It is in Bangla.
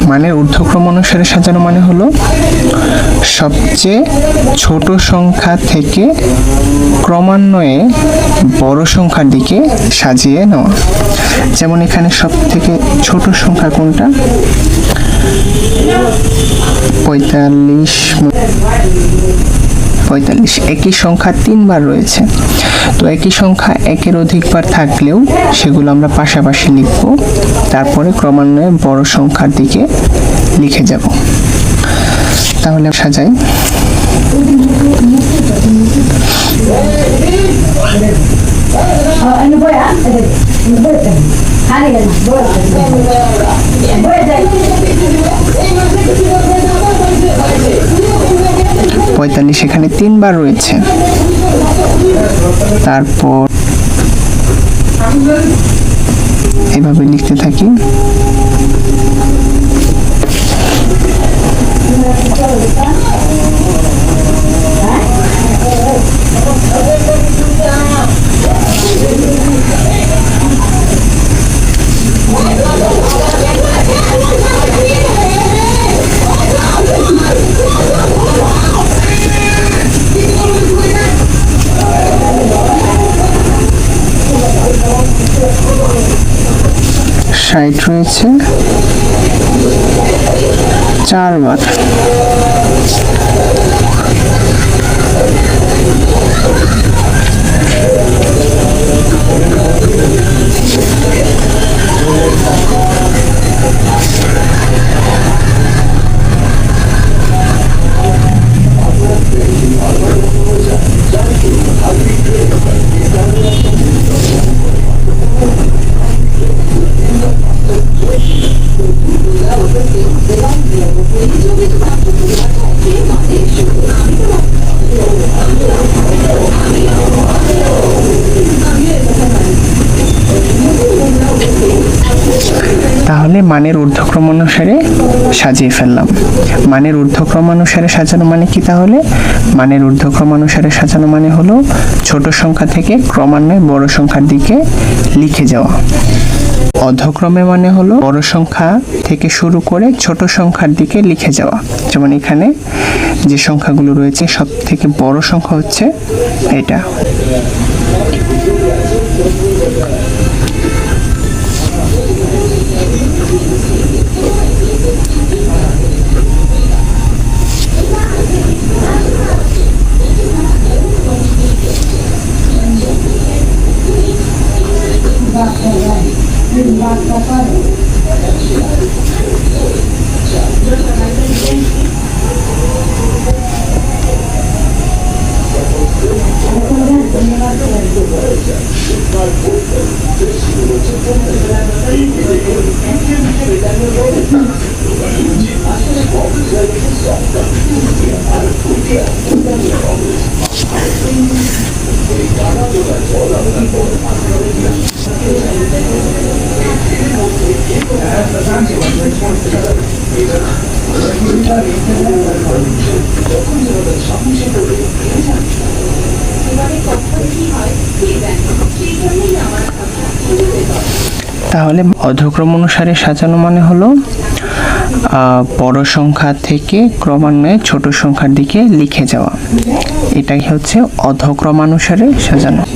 মানের ঊর্ধ্বক্রম অনুসারে সাজানো মানে হলো সবচেয়ে ছোট সংখ্যা থেকে ক্রমান্বয়ে বড় সংখ্যার দিকে সাজিয়ে নেওয়া। যেমন এখানে সব থেকে ছোট সংখ্যা কোনটা? 45। একই সংখ্যা 3 বার রয়েছে, তো একই সংখ্যা একের অধিকবার থাকলেও সেগুলো আমরা পাশাপাশি লিখব, তারপরে ক্রমান্বয়ে বড় সংখ্যার দিকে লিখে যাব। তাহলে সাজাই। পঁয়তাল্লিশ এখানে 3 বার রয়েছে, তারপর এভাবে লিখতে থাকি। ষাট রয়েছে 4 বার। তাহলে মানের ঊর্ধ্বক্রম অনুসারে সাজিয়ে ফেললাম। মানের ঊর্ধ্বক্রম অনুসারে সাজানো মানে কি? তাহলে মানের ঊর্ধ্বক্রম অনুসারে সাজানো মানে হলো ছোট সংখ্যা থেকে ক্রমান্বয়ে বড় সংখ্যার দিকে লিখে যাওয়া। অধক্রমে মানে হলো বড় সংখ্যা থেকে শুরু করে ছোট সংখ্যার দিকে লিখে যাওয়া। যেমন এখানে যে সংখ্যাগুলো রয়েছে সব থেকে বড় সংখ্যা হচ্ছে এটা। তাহলে অধক্রম অনুসারে সাজানো মানে হলো বড় সংখ্যা থেকে ক্রমান্বয়ে ছোট সংখ্যার দিকে লিখে যাওয়া। এটাই হচ্ছে অধক্রমানুসারে সাজানো।